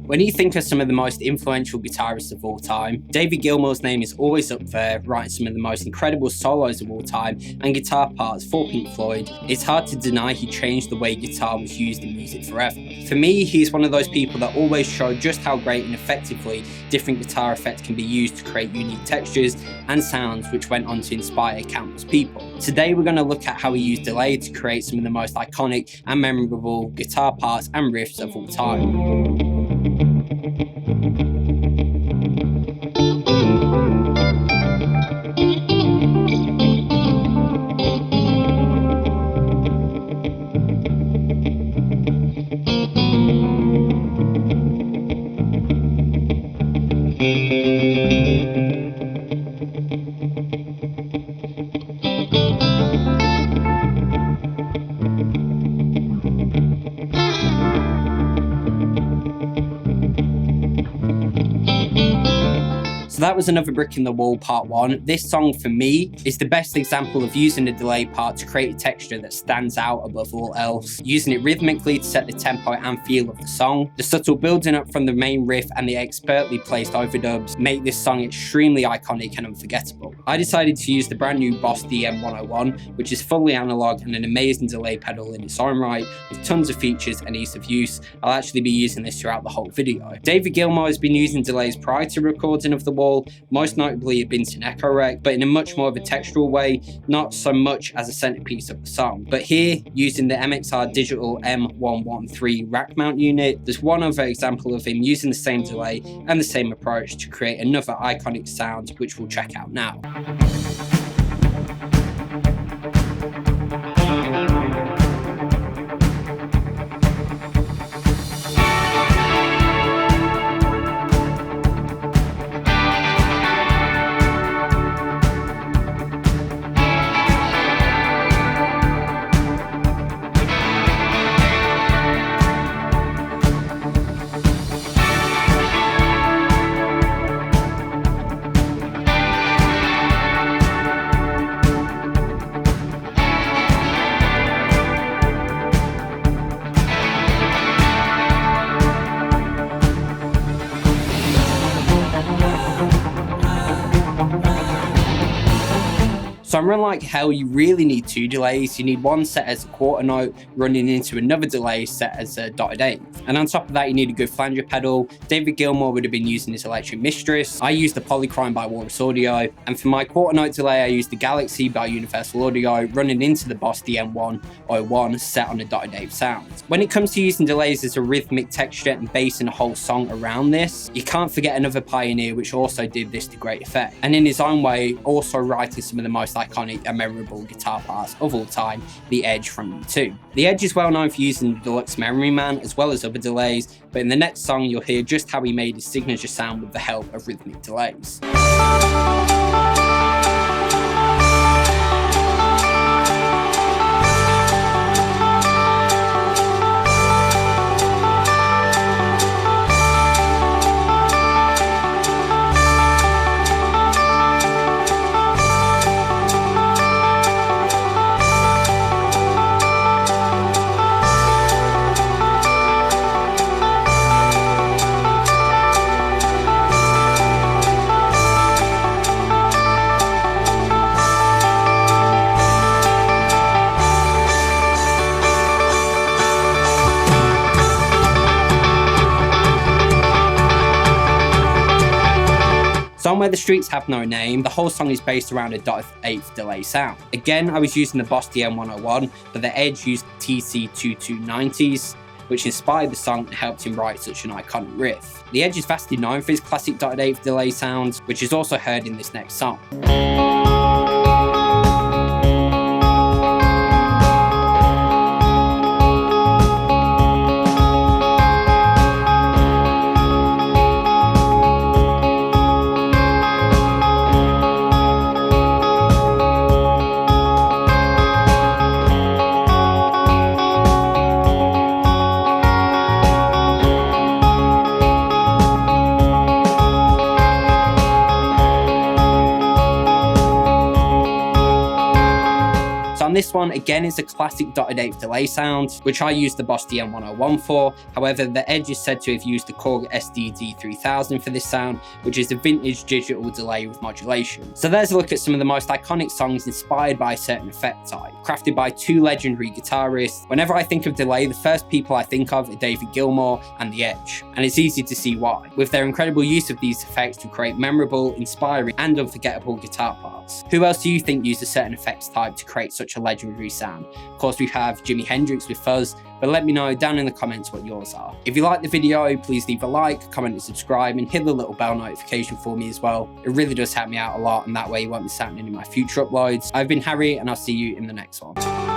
When you think of some of the most influential guitarists of all time, David Gilmour's name is always up there, writing some of the most incredible solos of all time and guitar parts for Pink Floyd. It's hard to deny he changed the way guitar was used in music forever. For me, he's one of those people that always show just how great and effectively different guitar effects can be used to create unique textures and sounds, which went on to inspire countless people. Today we're going to look at how he used delay to create some of the most iconic and memorable guitar parts and riffs of all time. So that was another brick in the wall part 1. This song for me is the best example of using the delay part to create a texture that stands out above all else, using it rhythmically to set the tempo and feel of the song. The subtle building up from the main riff and the expertly placed overdubs make this song extremely iconic and unforgettable. I decided to use the brand new Boss DM101, which is fully analog and an amazing delay pedal in its own right, with tons of features and ease of use. I'll actually be using this throughout the whole video. David Gilmour has been using delays prior to recording of The Wall, most notably a Binton Echo Rec, but in a much more of a textural way, not so much as a centerpiece of the song. But here, using the MXR Digital M113 rack mount unit, there's one other example of him using the same delay and the same approach to create another iconic sound, which we'll check out now. So I'm running like hell, you really need 2 delays. You need one set as a quarter note running into another delay set as a dotted eighth. And on top of that, you need a good flanger pedal. David Gilmour would have been using his Electric Mistress. I used the Polychrome by Walrus Audio. And for my quarter note delay, I used the Galaxy by Universal Audio running into the Boss DM101 set on a dotted eighth sound. When it comes to using delays as a rhythmic texture and basing a whole song around this, you can't forget another pioneer which also did this to great effect. And in his own way, also writing some of the most iconic and memorable guitar parts of all time, The Edge from U2. The Edge is well known for using the Deluxe Memory Man as well as other delays, but in the next song you'll hear just how he made his signature sound with the help of rhythmic delays. Somewhere the Streets Have No Name, the whole song is based around a dotted eighth delay sound. Again, I was using the Boss DM101, but the Edge used TC2290s, which inspired the song and helped him write such an iconic riff. The Edge is vastly known for his classic dotted eighth delay sound, which is also heard in this next song. this one, again, it's a classic dotted eighth delay sound, which I used the Boss DM101 for. However, the Edge is said to have used the Korg SDD3000 for this sound, which is a vintage digital delay with modulation. So there's a look at some of the most iconic songs inspired by a certain effect type, crafted by two legendary guitarists. Whenever I think of delay, the first people I think of are David Gilmour and the Edge, and it's easy to see why, with their incredible use of these effects to create memorable, inspiring, and unforgettable guitar parts. Who else do you think used a certain effects type to create such a legendary sound? Of course, we have Jimi Hendrix with fuzz, but let me know down in the comments what yours are. If you like the video, please leave a like, comment and subscribe, and hit the little bell notification for me as well. It really does help me out a lot, and that way you won't miss out on any of my future uploads. I've been Harry, and I'll see you in the next one.